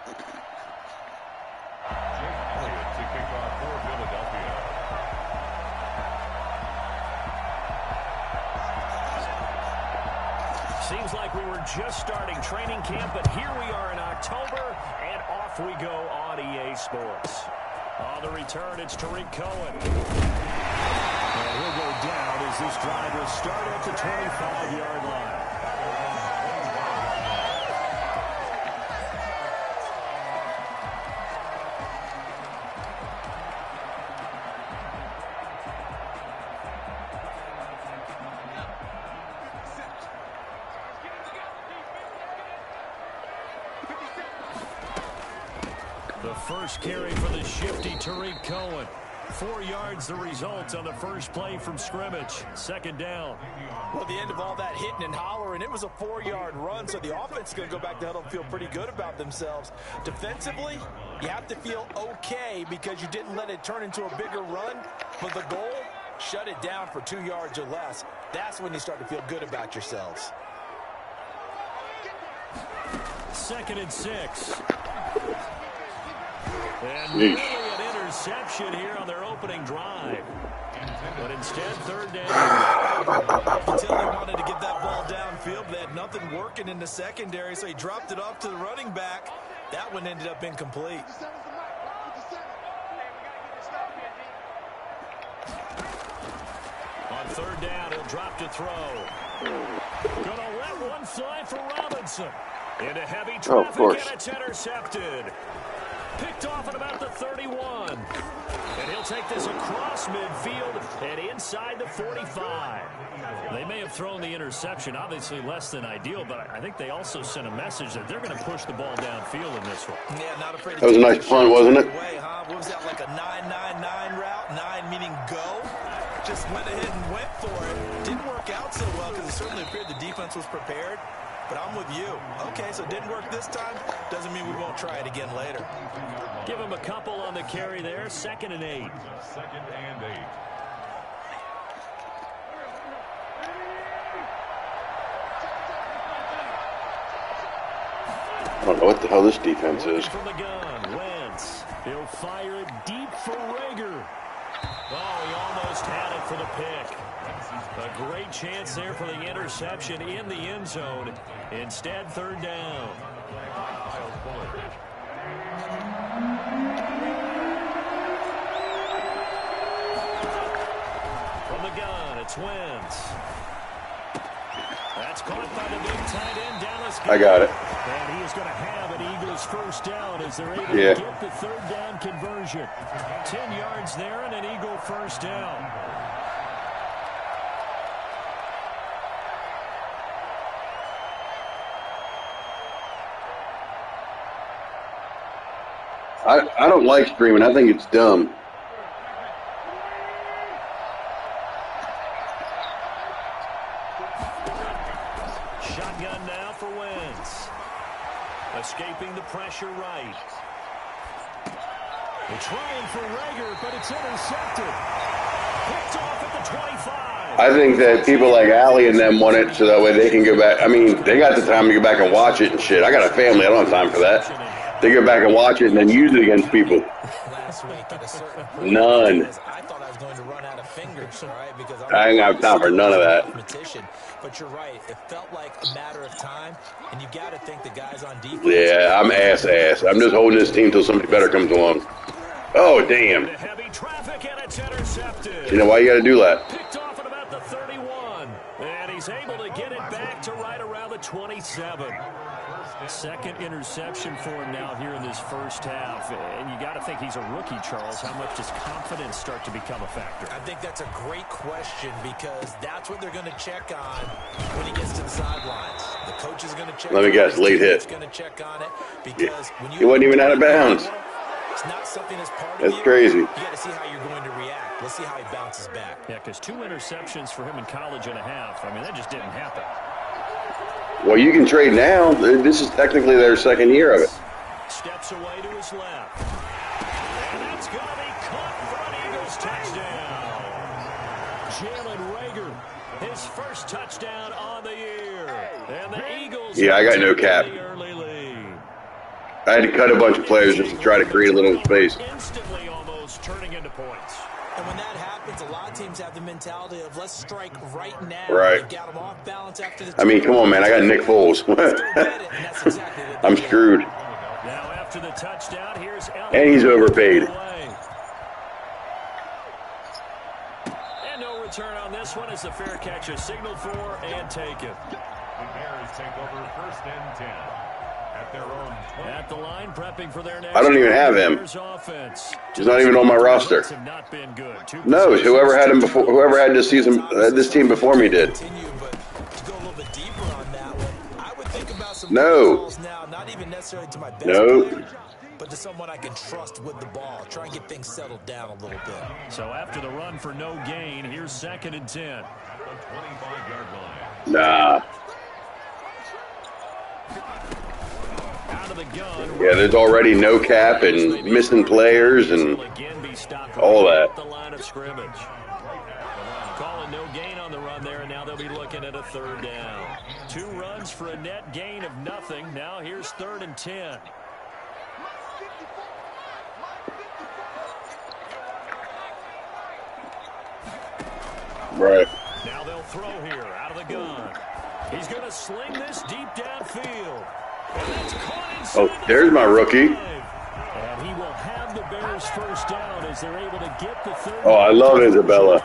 To kick off for Philadelphia. Seems like we were just starting training camp, but here we are in October, and off we go on EA Sports. On the return, it's Tariq Cohen. And he'll go down as this drive will start at the 25-yard line. The first carry for the shifty Tariq Cohen. 4 yards the result on the first play from scrimmage. Second down. Well, the end of all that hitting and hollering, it was a 4-yard run, so the offense is going to go back to huddle and feel pretty good about themselves. Defensively, you have to feel okay because you didn't let it turn into a bigger run. But the goal, shut it down for 2 yards or less. That's when you start to feel good about yourselves. 2nd and 6. And really an interception here on their opening drive. But instead, 3rd down. Until they wanted to get that ball downfield, they had nothing working in the secondary, so he dropped it off to the running back. That one ended up incomplete. On 3rd down, he'll drop to throw. Gonna let one fly for Robinson. Into heavy traffic, and it's intercepted. Picked off at about the 31. And he'll take this across midfield and inside the 45. They may have thrown the interception, obviously less than ideal, but I think they also sent a message that they're going to push the ball downfield in this one. Yeah, not afraid to that was a nice punt, wasn't it? What was that, like a 9-9-9 route? 9 meaning go? Just went ahead and went for it. Didn't work out so well because it certainly appeared the defense was prepared. But I'm with you. Okay, so it didn't work this time. Doesn't mean we won't try it again later. Give him a couple on the carry there. 2nd and 8. 2nd and 8. I don't know what the hell this defense is. From the gun, Wentz. He'll fire it deep for Rager. Oh, he almost had it for the pick. A great chance there for the interception in the end zone. Instead, 3rd down. From the gun, it's Wentz. That's caught by the big tight end, Dallas. I got it. And he is going to have an Eagles first down as they're able to get the 3rd down conversion. 10 yards there and an Eagle first down. I don't like streaming. I think it's dumb. Shotgun now for Wentz. Escaping the pressure right. They're trying for Rager, but it's intercepted. Picked off at the 25. I think that people like Allie and them want it so that way they can go back. I mean, they got the time to go back and watch it and shit. I got a family. I don't have time for that. They go back and watch it and then use it against people. Last week at a certain point, None. I thought I was going to run out of fingers, all right? Because I ain't got time for none of that. But you're right. It felt like a matter of time, and you got to think the guys on defense. Yeah, I'm ass. I'm just holding this team till somebody better comes along. Oh, damn. Heavy traffic and it's intercepted. You know why you got to do that? Picked off at about the 31. And he's able to get it back to right around the 27. 2nd interception for him now here in this first half. And you got to think he's a rookie, Charles. How much does confidence start to become a factor? I think that's a great question because that's what they're going to check on when he gets to the sidelines. The coach is going to check. Let me guess, late hit. Going to check on it because when you he wasn't even out of bounds. It's not something that's part That's of you. crazy. You got to see how you're going to react. Let's see how he bounces back. Yeah, because 2 interceptions for him in college and a half. I mean, that just didn't happen. Well, you can trade now. This is technically their 2nd year of it. Steps away to his left. And that's going to be caught for an Eagles touchdown. Jalen Rager, his first touchdown on the year. And the Eagles. Yeah, I got no cap. I had to cut a bunch of players just to try to create a little space. Instantly almost turning into points. And when that happens, a lot of teams have the mentality of let's strike right now. Right. They got them off balance after the I mean, come on, man. I got Nick Foles. I'm screwed. Now after the touchdown, here's And he's overpaid. And no return on this one as the fair catch is signaled for and taken. The Bears take over 1st and 10 at their own 20. At the line, prepping for their next. I don't even have him. Offense. He's not even on my roster. Not been good. No, whoever had him before, whoever had this season, this team before me did. But to go a little bit deeper on that one, I would think about some No. calls now, not even necessarily to my best Nope. player, but to someone I can trust with the ball. Try and get things settled down a little bit. So after the run for no gain, here's 2nd and 10. At the 25-yard line. Nah. Out of the gun. Yeah, there's already no cap and missing players and all that. The line of scrimmage. Calling no gain on the run there, and now they'll be looking at a 3rd down. 2 runs for a net gain of nothing. Now here's 3rd and 10. Right. Now they'll throw here out of the gun. He's going to sling this deep downfield. And that's caught inside Oh, there's my rookie. And he will have the Bears 1st down as they're able to get the 3rd. Oh, I love Isabella.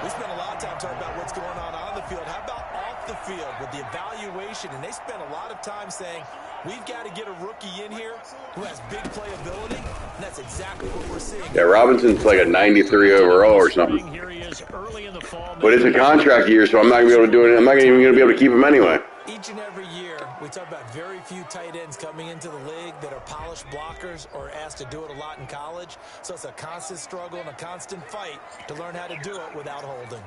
We spent a lot of time talking about what's going on the field. How about off the field with the evaluation? And they spent a lot of time saying, we've got to get a rookie in here who has big playability. And that's exactly what we're seeing. Yeah, Robinson's like a 93 overall or something. Here he is early in the fall. But it's a contract year, so I'm not gonna be able to do it. I'm not even gonna be able to keep him anyway. Each and every year, we talk about very few tight ends coming into the league that are polished blockers or asked to do it a lot in college. So it's a constant struggle and a constant fight to learn how to do it without holding.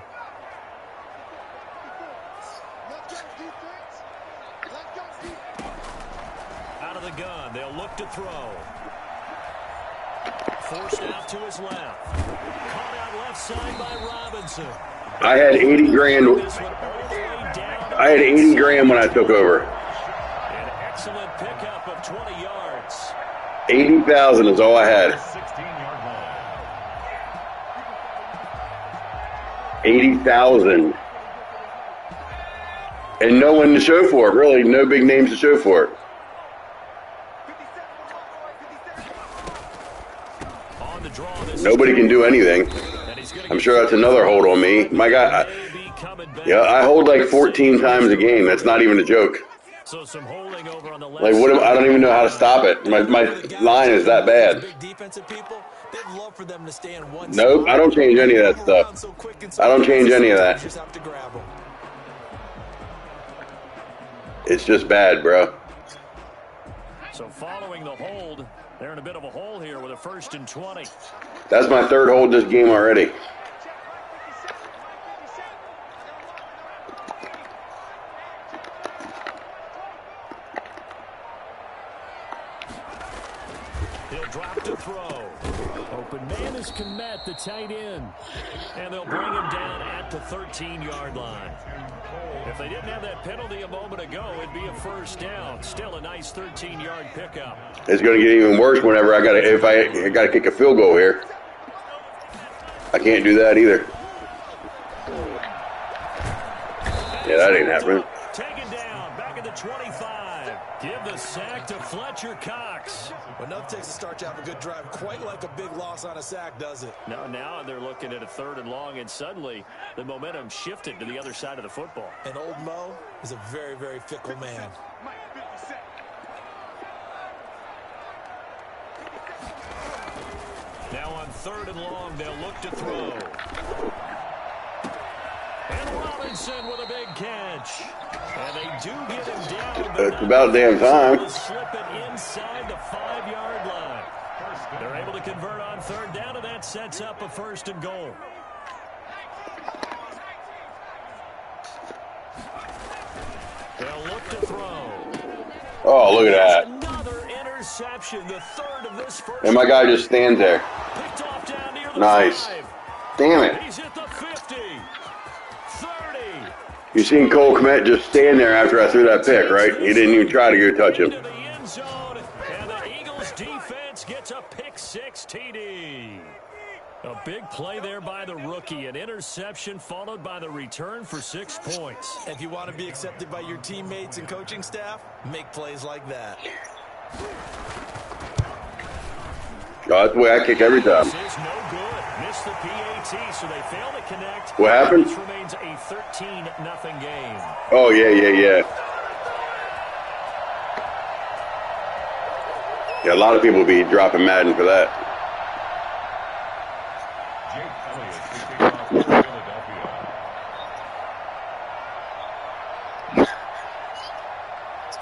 Out of the gun, they'll look to throw. Forced out to his left. Caught out left side by Robinson. I had 80 grand. I had 80 grand when I took over. An excellent pickup of 20 yards. 80,000 is all I had. 16-yard line. 80,000. And no one to show for it, really. No big names to show for it. On the draw, this Nobody can do anything. I'm sure that's another hold on me. My God, I hold like 14 times a game. That's not even a joke. So some holding over on the left. Like, I don't even know how to stop it. My line is that bad. Big defensive people, they'd love for them to stay in one Nope, I don't change any of that stuff. I don't change any of that. Just have to grab them. It's just bad, bro. So following the hold, they're in a bit of a hole here with a 1st and 20. That's my 3rd hold this game already. He'll drop to throw. Open man is Komet, the tight end. And they'll bring him down at the 13-yard line. If they didn't have that penalty a moment ago, it'd be a 1st down. Still a nice 13-yard pickup. It's going to get even worse whenever I got to kick a field goal here. I can't do that either. Yeah, that ain't happening. Taken down, back at the 25. Give the sack to Fletcher Cox. But enough takes to start to have a good drive. Quite like a big loss on a sack, does it? Now they're looking at a 3rd and long, and suddenly the momentum shifted to the other side of the football. And old Mo is a very, very fickle man. Now on 3rd and long, they'll look to throw. And Robinson with a big catch. And they do get him down. It's about damn time. Slip it inside the 5-yard line. They're able to convert on 3rd down, and that sets up a 1st and goal. They'll look to throw. Oh, look at that. Another interception, the 3rd of this 1st. And my guy just stands there. Picked off down near the Nice. 5. Damn it. He's hit the 50, 30. You seen Cole Kmet just stand there after I threw that pick, right? He didn't even try to go touch him. Into the end zone, And the Eagles defense gets a pick-6 TD. A big play there by the rookie. An interception followed by the return for 6 points. If you want to be accepted by your teammates and coaching staff, make plays like that. That's the way I kick every time. This is no good. Missed the PAT, so they fail to connect. What happened? This remains a 13-0 game. Oh, yeah. Yeah, a lot of people will be dropping Madden for that.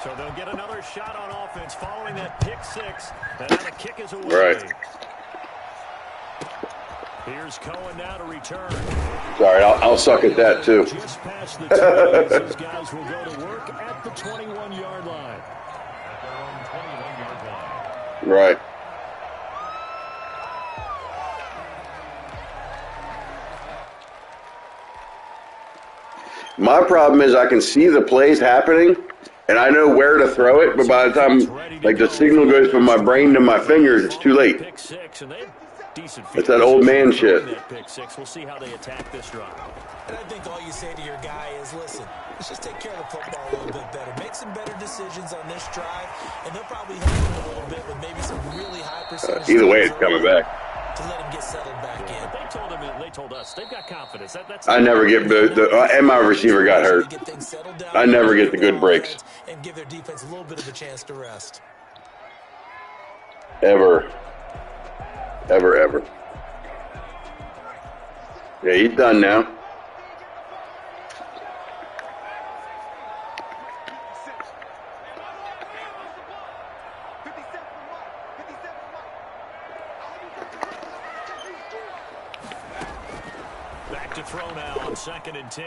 So they'll get another shot on offense following that pick-6. And now the kick is away. Right. Here's Cohen now to return. Sorry, I'll suck at that too. Just past the 20. These guys will go to work at the 21-yard line. At their own 21-yard line. Right. My problem is I can see the plays happening, and I know where to throw it, but by the time like the signal goes from my brain to my fingers, it's too late. It's that old man shit. We'll see how they attack this drive. And I think all you say to your guy is, listen, let's just take care of the football a little bit better. Make some better decisions on this drive, and they'll probably help him a little bit with maybe some really high percentage. Either way, it's coming back. To let him get settled back in. They told us they've got confidence. That's I never get and my receiver got hurt. I never get the good breaks. And give their defense a little bit of a chance to rest. Ever. Yeah, he's done now. Back to throw now on 2nd and 10.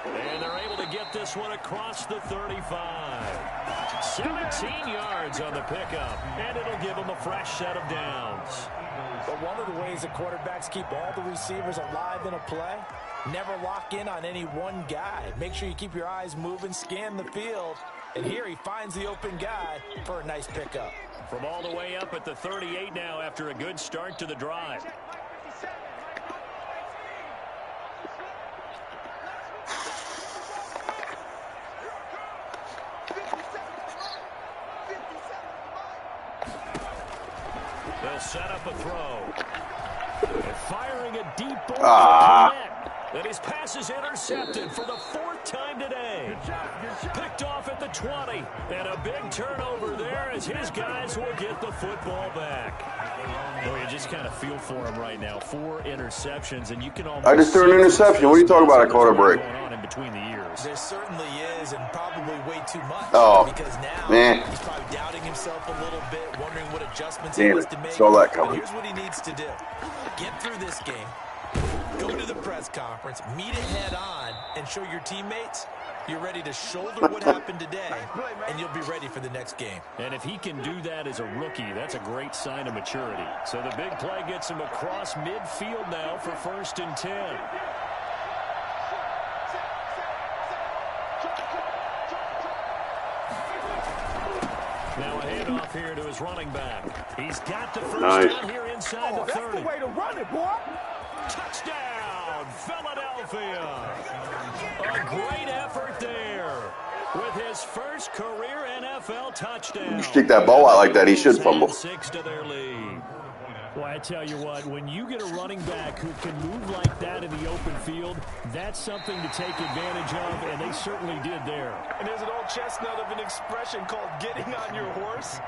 And they're able to get this one across the 35. 17 yards on the pickup, and it'll give them a fresh set of downs. But one of the ways that quarterbacks keep all the receivers alive in a play, never lock in on any one guy. Make sure you keep your eyes moving, scan the field, and here he finds the open guy for a nice pickup. From all the way up at the 38 now after a good start to the drive. They'll set up a throw. And firing a deep ball. And his pass is intercepted for the 4th time today. Picked off at the 20. And a big turnover there as his guys will get the football back. Well, you just kind of feel for him right now. 4 interceptions, and you can almost... I just threw an interception. What are you talking about, a quarter break? Going on in between the years. There certainly is, and probably way too much. Oh, because now man. He's probably doubting himself a little bit, wondering what adjustments he Damn needs it. to make. Saw that But coming. here's what he needs to do. Get through this game. Go to the press conference, meet it head on, and show your teammates you're ready to shoulder what happened today, and you'll be ready for the next game. And if he can do that as a rookie, that's a great sign of maturity. So the big play gets him across midfield now for 1st and 10. Now a handoff here to his running back. He's got the first down here inside the 30. That's the way to run it, boy. Touchdown, Philadelphia. A great effort there with his first career NFL touchdown. You stick that ball out like that, he should fumble. 6 to their lead. Well, I tell you what, when you get a running back who can move like that in the open field, that's something to take advantage of, and they certainly did there. And there's an old chestnut of an expression called getting on your horse.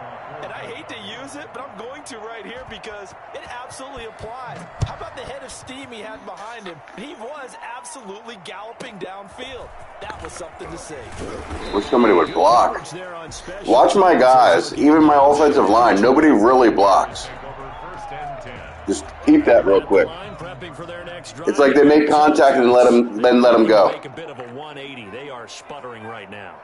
And I hate to use it, but I'm going to right here because it absolutely applies. How about the head of steam he had behind him? He was absolutely galloping downfield. That was something to see. Wish somebody would block. Watch my guys, even my offensive line, nobody really blocks. Just keep that real quick. It's like they make contact and then let them go. Make a bit of a 180. They are sputtering right now.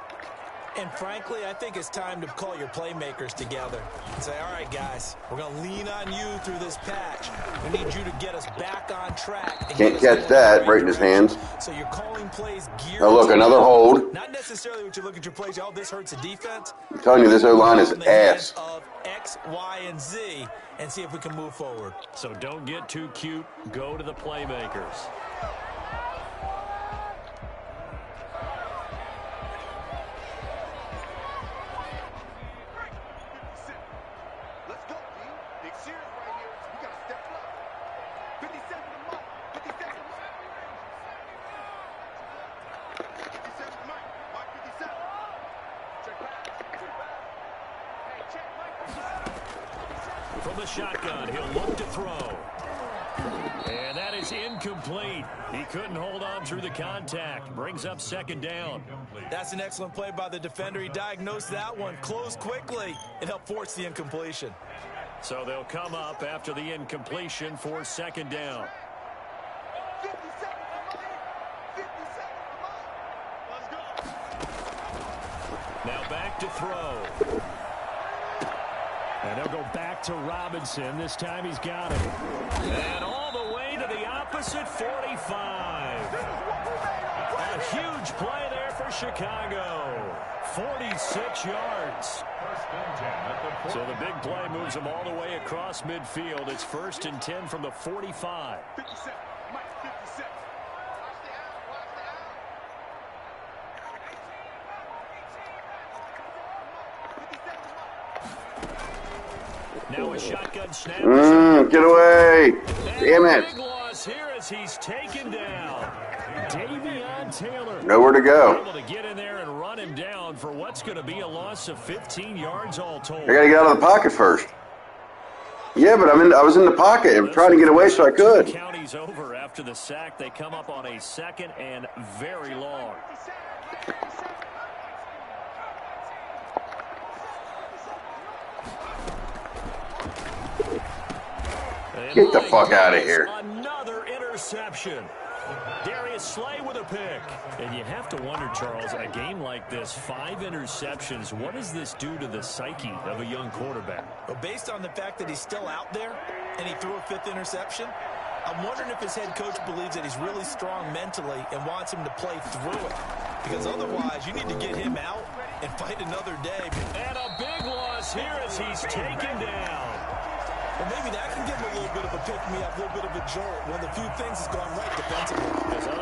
And frankly, I think it's time to call your playmakers together and say, all right, guys, we're going to lean on you through this patch. We need you to get us back on track. Can't catch that right in his hands. So you're calling plays geared. Oh, look, another hold. Not necessarily what you look at your plays. Oh, this hurts the defense. I'm telling you, this O-line is ass. Of X, Y, and Z, and see if we can move forward. So don't get too cute. Go to the playmakers. From the shotgun, he'll look to throw. And that is incomplete. He couldn't hold on through the contact. Brings up second down. That's an excellent play by the defender. He diagnosed that one, closed quickly, and helped force the incompletion. So they'll come up after the incompletion for second down. Now back to throw. And they'll go back to Robinson. This time he's got it. And all the way to the opposite 45. A huge play there for Chicago. 46 yards. So the big play moves them all the way across midfield. It's 1st and 10 from the 45. Now a shotgun snap. Get away. Damn it. Big loss here as he's taken down. Davion Taylor. Nowhere to go. Able to get in there and run him down for what's going to be a loss of 15 yards all told. I got to get out of the pocket first. Yeah, but I was in the pocket. I'm trying to get away so I could. County's over after the sack. They come up on a 2nd and very long. Get the fuck out of here. Another interception. Darius Slay with a pick. And you have to wonder, Charles, a game like this, 5 interceptions, what does this do to the psyche of a young quarterback? Well, based on the fact that he's still out there and he threw a 5th interception, I'm wondering if his head coach believes that he's really strong mentally and wants him to play through it. Because otherwise, you need to get him out and fight another day. And a big loss here as he's taken down. Well, maybe that can give him a little bit of a pick-me-up, a little bit of a jolt. One of the few things has gone right defensively.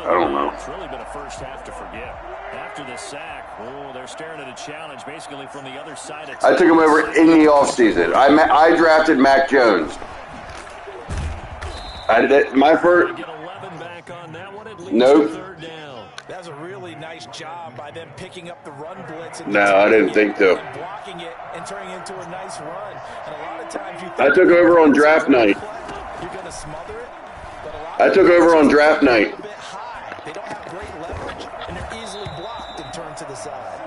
I don't know. It's really been a first half to forget. After the sack, they're staring at a challenge basically from the other side. I took him over in the offseason. I drafted Mac Jones. I did my first. Get 11 back on that one. It leads Nope. to 3rd down. That was a really nice job by them picking up the run blitz. And No, I didn't think so. Blocking it and turning it into a nice run. And a lot of times you think I took over on draft night. you're going to smother it. But a lot I took over on draft night. a bit high. They don't have great leverage, and they're easily blocked and turned to the side.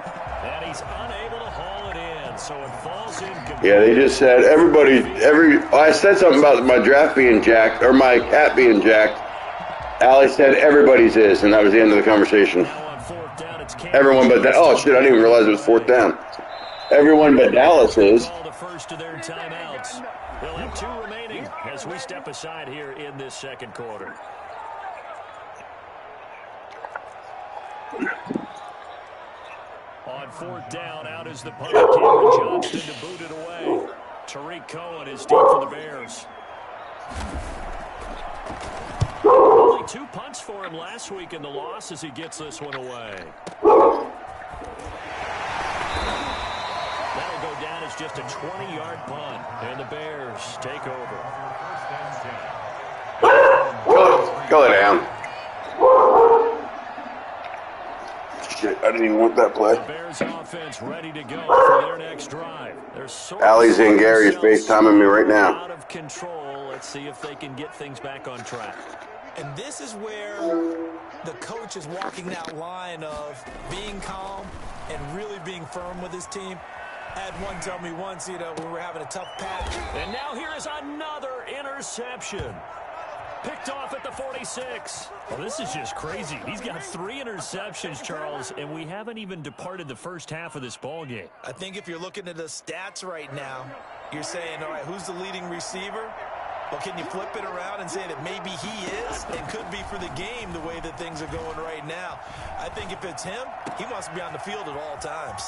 And he's unable to haul it in, so it falls in. Yeah, they just said I said something about my draft being jacked, or my cap being jacked. Allie said everybody's is, and that was the end of the conversation. Now on 4th down, it's Everyone but that. Oh, shit, I didn't even realize it was 4th down. Everyone but Dallas is. The first of their timeouts. They'll have 2 remaining as we step aside here in this 2nd quarter. On 4th down, out is the punt. Cameron Johnston to boot it away. Tariq Cohen is deep for the Bears. Only 2 punts for him last week in the loss as he gets this one away. That'll go down as just a 20-yard punt, and the Bears take over. Go down. Shit, I didn't even want that play. The Bears offense ready to go for their next drive. Allie's in Gary's FaceTiming me right now. Out of control. Let's see if they can get things back on track. And this is where the coach is walking that line of being calm and really being firm with his team. I had one tell me once, when we were having a tough patch. And now here is another interception. Picked off at the 46. Well, this is just crazy. He's got 3 interceptions, Charles, and we haven't even departed the first half of this ball game. I think if you're looking at the stats right now, you're saying, all right, who's the leading receiver? Well, can you flip it around and say that maybe he is and could be for the game the way that things are going right now? I think if it's him, he wants to be on the field at all times.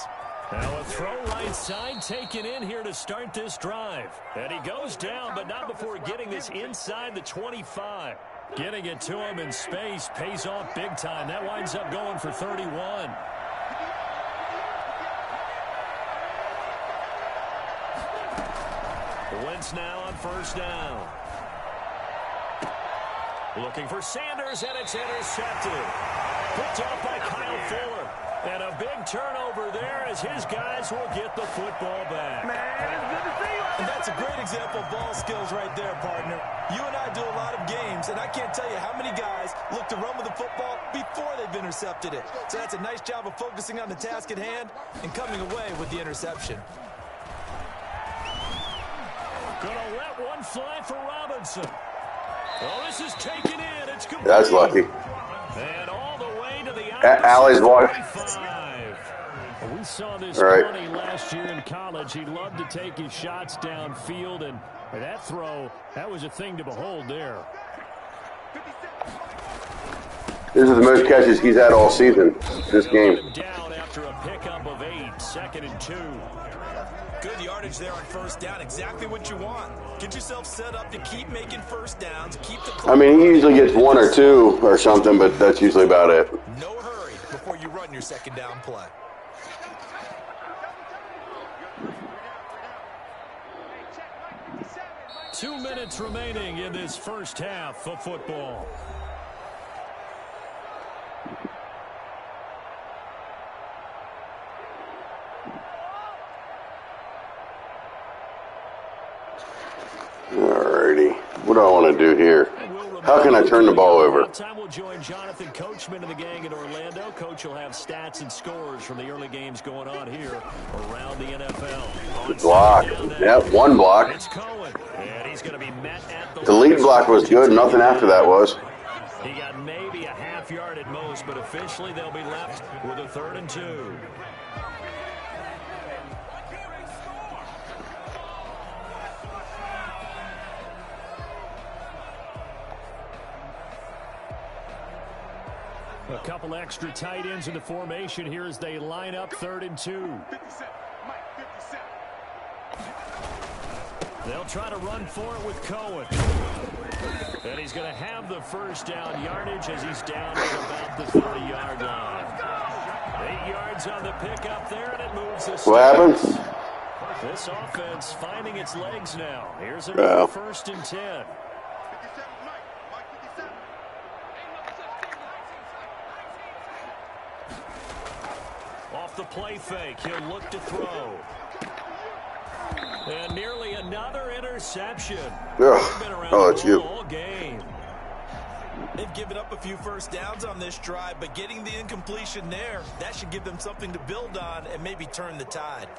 Now a throw right side taken in here to start this drive. And he goes down, but not before getting this inside the 25. Getting it to him in space pays off big time. That winds up going for 31. Wentz now on first down. Looking for Sanders, and it's intercepted. Picked off by Kyle Fuller. And a big turnover there as his guys will get the football back. And that's a great example of ball skills right there, partner. You and I do a lot of games, and I can't tell you how many guys look to run with the football before they've intercepted it. So that's a nice job of focusing on the task at hand and coming away with the interception. Gonna let one fly for Robinson. Oh, this is taken in. It's complete. That's lucky. And all the way to the Alley's water. We saw this funny last year in college. He loved to take his shots downfield, and that throw, that was a thing to behold there. This is the most catches he's had all season, this game. Down after a pickup of 8, 2nd and 2. Good yardage there on first down. Exactly what you want. Get yourself set up to keep making first downs. Keep the I mean, he usually gets 1 or 2 or something, but that's usually about it. No hurry before you run your second down play. Two minutes remaining in this first half of football. Alrighty. What do I want to do here? How can I turn the ball over? Time we'll join Jonathan Coachman and the gang in Orlando. Coach will have stats and scores from the early games going on here around the NFL. Block. Yep, 1 block. It's Cohen, and he's going to be met at The lead block was good. Nothing after that was. He got maybe a half yard at most, but officially they'll be left with a 3rd and 2. A couple extra tight ends in the formation here as they line up 3rd and 2. They'll try to run for it with Cohen. And he's going to have the first down yardage as he's down at about the 30-yard line. 8 yards on the pickup there, and it moves the What happens? This offense finding its legs now. Here's another 1st and 10. Off the play fake, he'll look to throw. And nearly another interception. Oh, it's you. All game. They've given up a few first downs on this drive, but getting the incompletion there, that should give them something to build on and maybe turn the tide.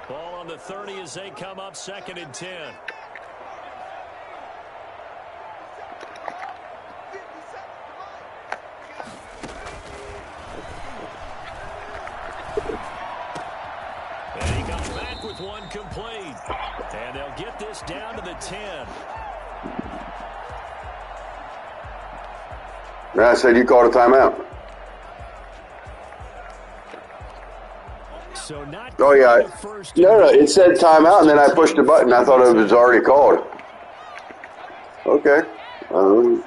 Ball on the 30 as they come up 2nd and 10. And he comes back with one complete. And they'll get this down to the 10. I said you called a timeout. So not Oh, yeah. No, it said timeout, and then I pushed the button. I thought it was already called. Okay. Come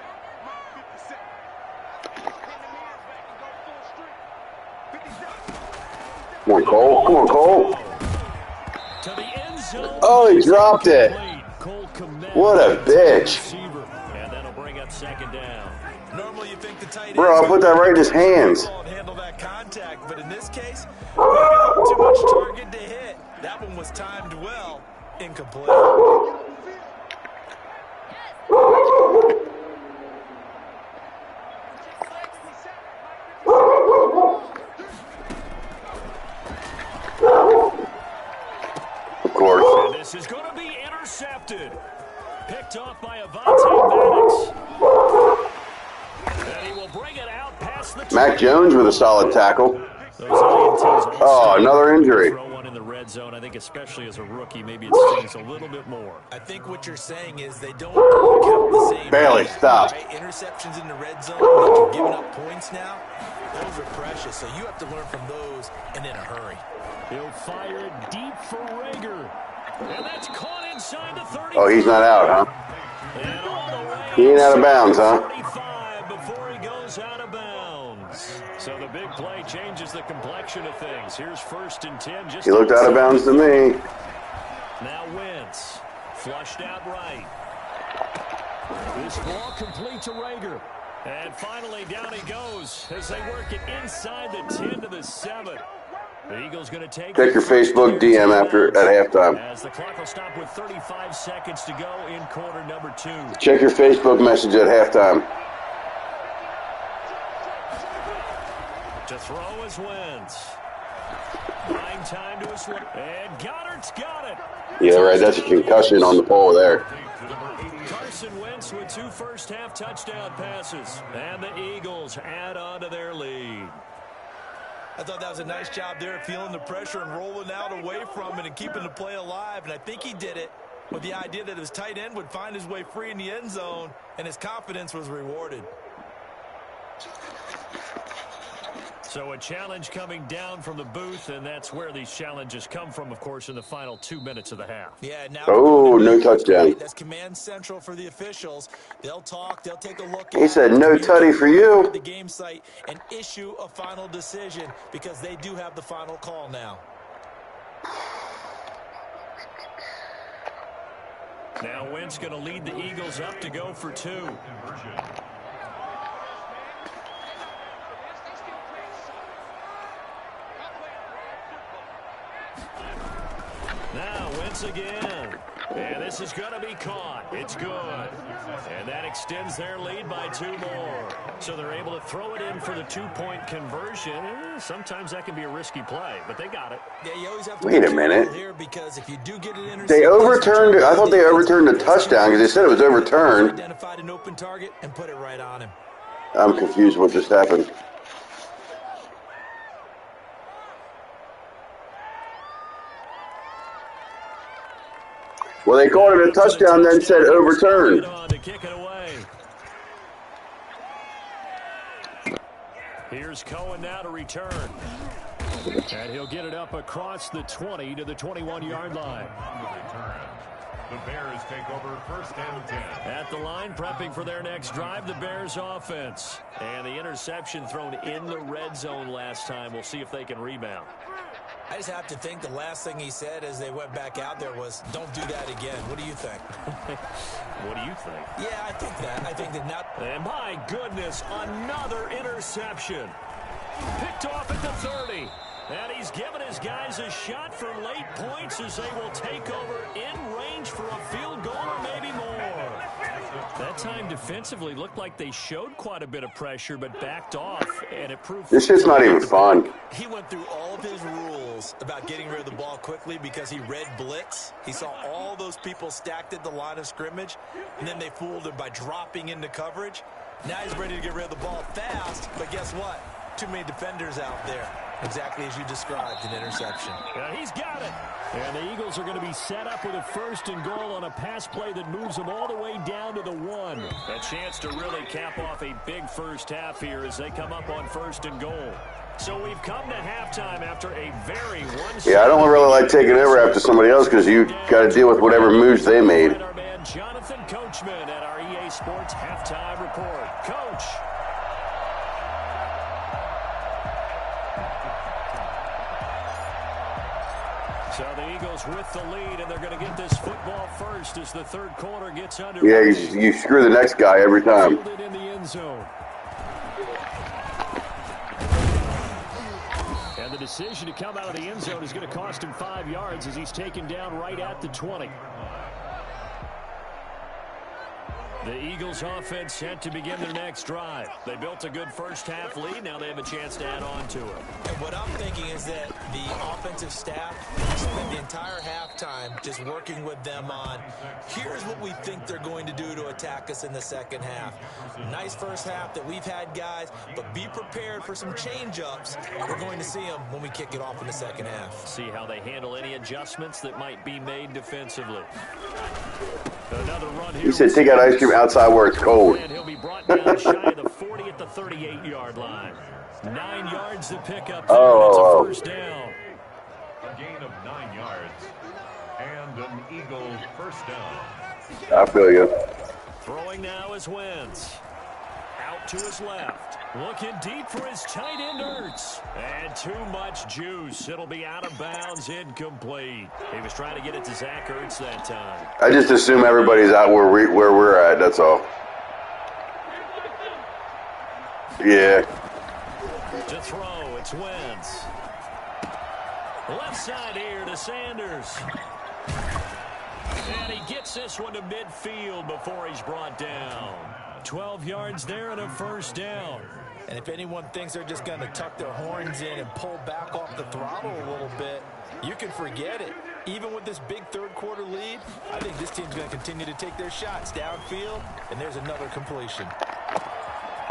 on, Cole. Come on, Cole. to the end zone. Oh, he dropped it. What a bitch. And that'll bring up 2nd down. Normally you think the tight Bro, I'll put that right in his hands. handle that contact, but in this case, too much target to hit. That one was timed well, incomplete. picked off by Avonte Maddox. And he will bring it out past the Mac Jones with a solid tackle. Oh, another injury. In the red zone, I think especially as a rookie, maybe it stings a little bit more. I think what you're saying is they don't all count the same. Bailey, stop. Right? Interceptions in the red zone that you're giving up points now, those are precious. So you have to learn from those and in a hurry. He'll fire it deep for Rager. And that's caught inside the 30. Oh, he's not out, huh? He ain't out of bounds, huh? Before he goes out of bounds. So the big play changes the complexion of things. Here's 1st and 10. Just he looked out of bounds to me. Now Wentz flushed out right. This ball complete to Rager. And finally down he goes as they work it inside the 10 to the 7. The Eagles going to take. Check your Facebook DM at halftime. As the clock will stop with 35 seconds to go in quarter number 2. Check your Facebook message at halftime. To throw is Wentz. Buying time to his left. And Goddard's got it. Yeah, right. That's a concussion on the pole there. Carson Wentz with 2 first-half touchdown passes. And the Eagles add on to their lead. I thought that was a nice job there, feeling the pressure and rolling out away from it and keeping the play alive. And I think he did it with the idea that his tight end would find his way free in the end zone, and his confidence was rewarded. So a challenge coming down from the booth, and that's where these challenges come from, of course, in the final 2 minutes of the half. Yeah, now no touchdown. That's command central for the officials. They'll talk, they'll take a look. He said no tutty for you. The game site and issue a final decision because they do have the final call now. Now Wentz going to lead the Eagles up to go for 2. Now Wentz again. And this is going to be caught. It's good. And that extends their lead by 2 more. So they're able to throw it in for the 2-point conversion. Sometimes that can be a risky play, but they got it. Yeah, you always have to wait a minute. Here because if you do get an interception, they overturned it. I thought they overturned the touchdown because they said it was overturned. Identified an open target and put it right on him. I'm confused what just happened. Well, they called it a touchdown, then said overturned. Here's Cohen now to return. And he'll get it up across the 20 to the 21-yard line. The Bears take over 1st and 10. At the line, prepping for their next drive, the Bears offense. And the interception thrown in the red zone last time. We'll see if they can rebound. I just have to think the last thing he said as they went back out there was, don't do that again. What do you think? What do you think? Yeah, I think that. I think that not. And my goodness, another interception. Picked off at the 30. And he's given his guys a shot for late points as they will take over in range for a field goal or maybe more. That time defensively looked like they showed quite a bit of pressure but backed off, and it proved... This shit's not even fun. He went through all of his rules about getting rid of the ball quickly because he read blitz. He saw all those people stacked at the line of scrimmage, and then they fooled him by dropping into coverage. Now he's ready to get rid of the ball fast, but guess what? Too many defenders out there. Exactly as you described, an interception. Yeah, he's got it. And the Eagles are going to be set up with a 1st and goal on a pass play that moves them all the way down to the 1. A chance to really cap off a big first half here as they come up on 1st and goal. So we've come to halftime after a very I don't really like taking over after somebody else because you got to deal with whatever moves they made. Our man Jonathan Coachman at our EA Sports halftime report. Coach. So the Eagles with the lead, and they're going to get this football first as the 3rd quarter gets underway. Yeah, you screw the next guy every time. In the end zone. And the decision to come out of the end zone is going to cost him 5 yards as he's taken down right at the 20. The Eagles offense set to begin their next drive. They built a good first half lead. Now they have a chance to add on to it. And what I'm thinking is that the offensive staff spent the entire halftime just working with them on, here's what we think they're going to do to attack us in the second half. Nice first half that we've had, guys, but be prepared for some change-ups. We're going to see them when we kick it off in the second half. See how they handle any adjustments that might be made defensively. Another run here. He said take out ice cream outside where it's cold. And he'll be brought down shy of the 40 at the 38-yard line. 9 yards to pick up there. It's a first down. A gain of 9 yards. And an Eagle first down. I feel you. Throwing now is Wentz. Out to his left. Looking deep for his tight end Ertz. And too much juice. It'll be out of bounds, incomplete. He was trying to get it to Zach Ertz that time. I just assume everybody's out where we're at, that's all. Yeah. To throw, it's Wentz. Left side here to Sanders. And he gets this one to midfield before he's brought down. 12 yards there and a first down. And if anyone thinks they're just going to tuck their horns in and pull back off the throttle a little bit, you can forget it. Even with this big third-quarter lead, I think this team's going to continue to take their shots downfield, and there's another completion.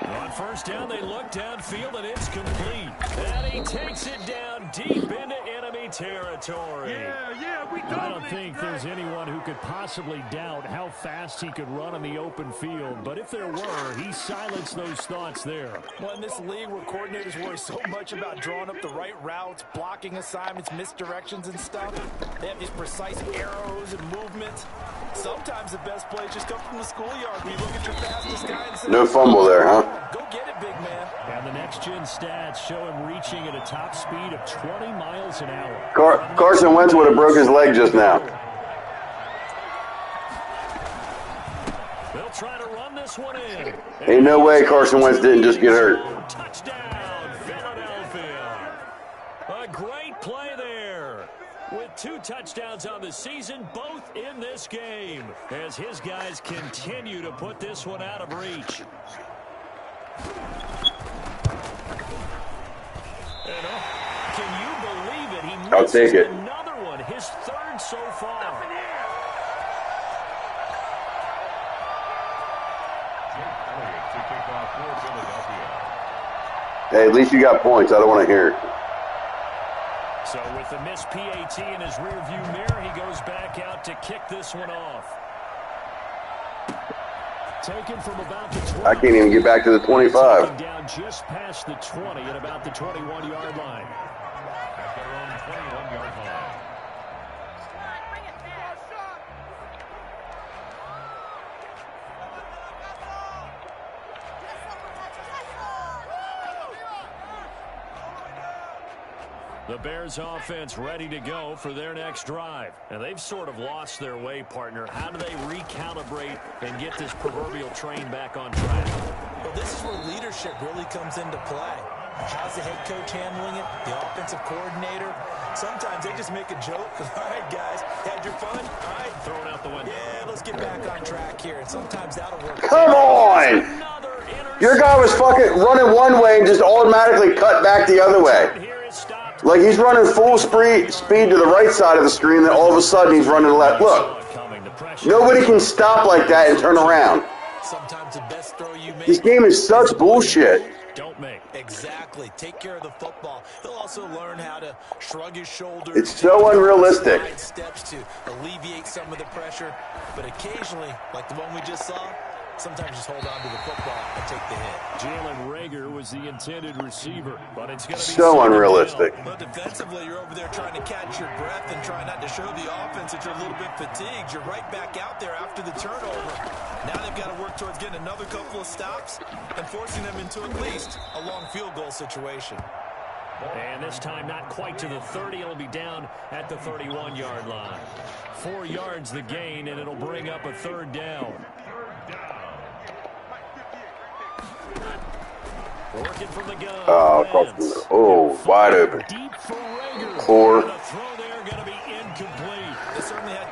On first down, they look downfield, and it's complete. And he takes it down deep into enemy territory. I don't think there's anyone who could possibly doubt how fast he could run in the open field. But if there were, he silenced those thoughts there. Well, in this league where coordinators worry so much about drawing up the right routes, blocking assignments, misdirections and stuff, they have these precise arrows and movements. Sometimes the best plays just come from the schoolyard where you look at your fastest guy and say, No fumble there, huh? go get it, big man. And the next-gen stats show him reaching at a top speed of 20 miles an hour. Carson Wentz would have broke his leg just now. They'll try to run this one in. Ain't no way Carson Wentz didn't just get hurt. Touchdown, Philadelphia. A great play there. With 2 touchdowns on the season, both in this game, as his guys continue to put this one out of reach. And can you believe it? He I'll take it. Another one, his third so far. Hey, at least you got points. I don't want to hear it. So with the missed PAT in his rearview mirror, he goes back out to kick this one off. Taken from about the 20. I can't even get back to the 25. Down just past the 20 at about the 21-yard line. At their own 21-yard line. The Bears offense ready to go for their next drive. And they've sort of lost their way, partner. How do they recalibrate and get this proverbial train back on track? Well, this is where leadership really comes into play. How's the head coach handling it? The offensive coordinator? Sometimes they just make a joke. All right, guys, had your fun? All right. Throw it out the window. Yeah, let's get back on track here. And sometimes that'll work. Come on! Your guy was fucking running one way and just automatically cut back the other way. Like he's running full speed to the right side of the screen, then all of a sudden he's running left. Look, nobody can stop like that and turn around. Sometimes the best throw you make. This game is such bullshit. Don't make. Exactly. Take care of the football. He'll also learn how to shrug his shoulders. It's so unrealistic. Steps to alleviate some of the pressure, but occasionally, like the one we just saw, sometimes just hold on to the football and take the hit. Jalen Reagor was the intended receiver, but it's going to be so unrealistic. But defensively, you're over there trying to catch your breath and try not to show the offense that you're a little bit fatigued. You're right back out there after the turnover. Now they've got to work towards getting another couple of stops and forcing them into at least a long field goal situation. And this time not quite to the 30. It'll be down at the 31-yard line. 4 yards the gain, and it'll bring up a third down. Working from the gun. Oh, wide open. Deep for Reagor. Poor. The throw there going to be incomplete. They certainly had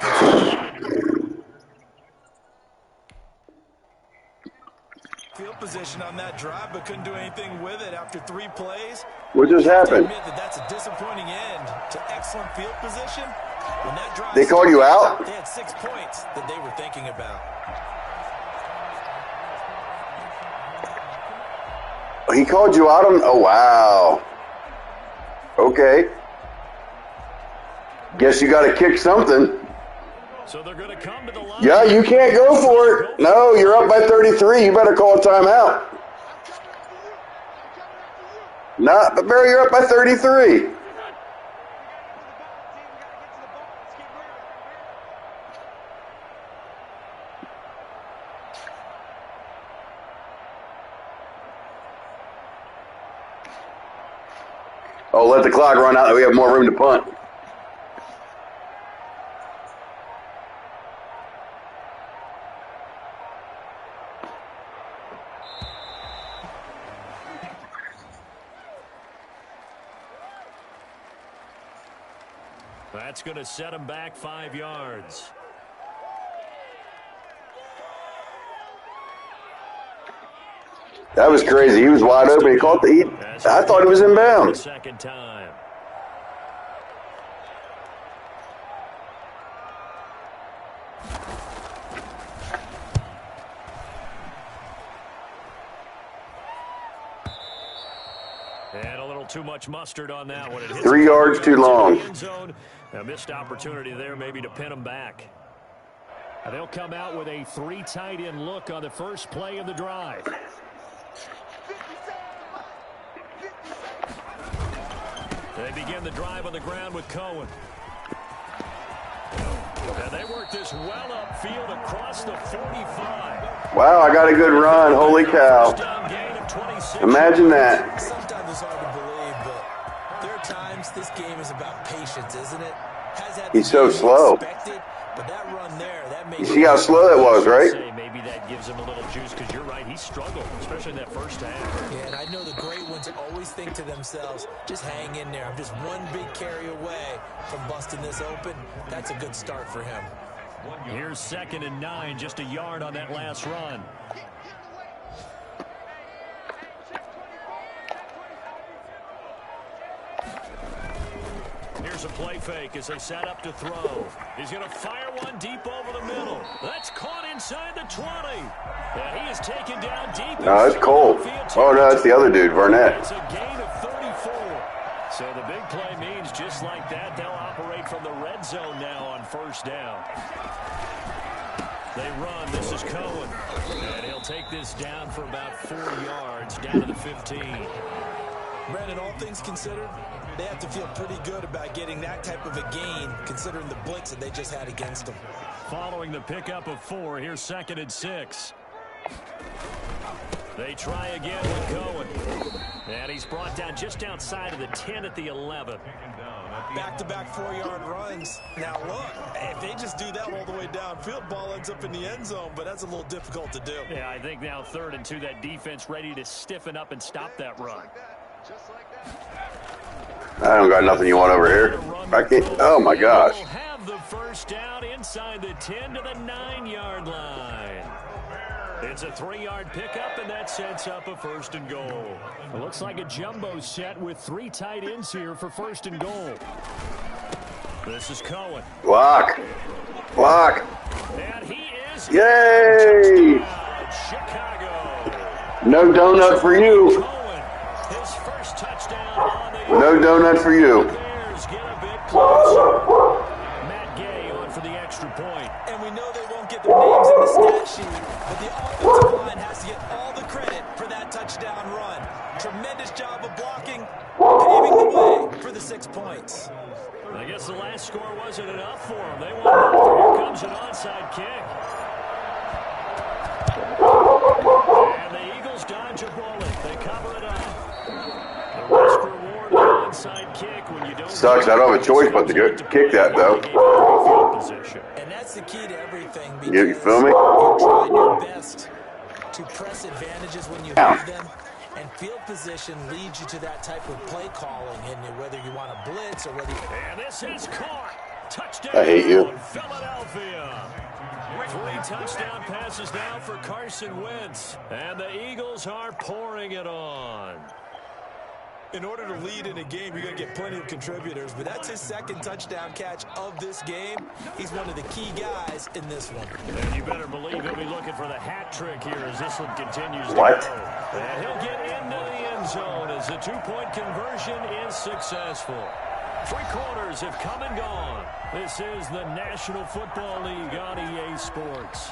field position on that drive, but couldn't do anything with it after 3 plays. What just happened? Admit that's a disappointing end to excellent field position. When that drive they called you out? They had 6 points that they were thinking about. He called you out on... Oh, wow. Okay. Guess you got to kick something. So they're going to come to the line. Yeah, you can't go for it. No, you're up by 33. You better call a timeout. Nah, but Barry, you're up by 33. Oh, let the clock run out. We have more room to punt. That's going to set him back 5 yards. That was crazy. He was wide open. He caught the... I thought he was in bounds. Second time. And a little too much mustard on that one. 3 yards too long. A missed opportunity there maybe to pin him back. They'll come out with a 3 tight end look on the first play of the drive. They begin the drive on the ground with Cohen. And they work this well upfield across the 45. Wow, I got a good run. Holy cow. Imagine that. Sometimes it's hard to believe, but there are times this game is about patience, isn't it? He's so slow. Expected, but that run there, that makes you see how slow that was, right? Maybe that gives him a little juice because you're right. He struggled, especially in that first half. Yeah, and I know the great ones always think to themselves, just hang in there. I'm just one big carry away from busting this open. That's a good start for him. Here's 2nd and 9, just a yard on that last run. Here's a play fake as they set up to throw. He's going to fire one deep over the middle. That's caught inside the 20. And he is taken down deep. No, it's Cole. Oh, no, it's the other dude, Vernett. It's a gain of 34. So the big play means just like that, they'll operate from the red zone now on first down. They run. This is Cohen. And he'll take this down for about 4 yards, down to the 15. Brandon, all things considered, they have to feel pretty good about getting that type of a gain, considering the blitz that they just had against them. Following the pickup of 4, here's 2nd and 6. They try again with Cohen. And he's brought down just outside of the 10 at the 11. Back-to-back 4-yard runs. Now, look, if they just do that all the way downfield, ball ends up in the end zone, but that's a little difficult to do. Yeah, I think now 3rd and 2, that defense ready to stiffen up and stop that run. I don't got nothing you want over here. I can't. Oh, my gosh. We'll have the first down inside the 10 to the 9-yard line. It's a 3-yard pickup, and that sets up a 1st and goal. It looks like a jumbo set with 3 tight ends here for 1st and goal. This is Cohen. Block. Block. And he is... Yay! Chicago. No donut for you. Cohen, his first touchdown on the... No donut for you. Bears get a bit closer. Matt Gay on for the extra point. And we know they won't get their names in the stat sheet, but the offensive line has to get all the credit for that touchdown run. Tremendous job of blocking, paving the way for the 6 points. I guess the last score wasn't enough for them. They want after. Here comes an onside kick. And the Eagles dodge a bullet. They cover it up. The risk reward of the onside kick when you don't... Sucks. I don't have a choice but to kick that, though. And that's the key to everything. You feel me? You're trying your best to press advantages when you have them. And field position leads you to that type of play calling, and whether you want to blitz or whether you... And this is caught. Touchdown. I hate you. Philadelphia. 3 touchdown passes now for Carson Wentz. And the Eagles are pouring it on. In order to lead in a game, you're going to get plenty of contributors, but that's his second touchdown catch of this game. He's one of the key guys in this one. And you better believe he'll be looking for the hat trick here as this one continues to What? go. And he'll get into the end zone as the 2-point conversion is successful. 3 quarters have come and gone. This is the National Football League on EA Sports.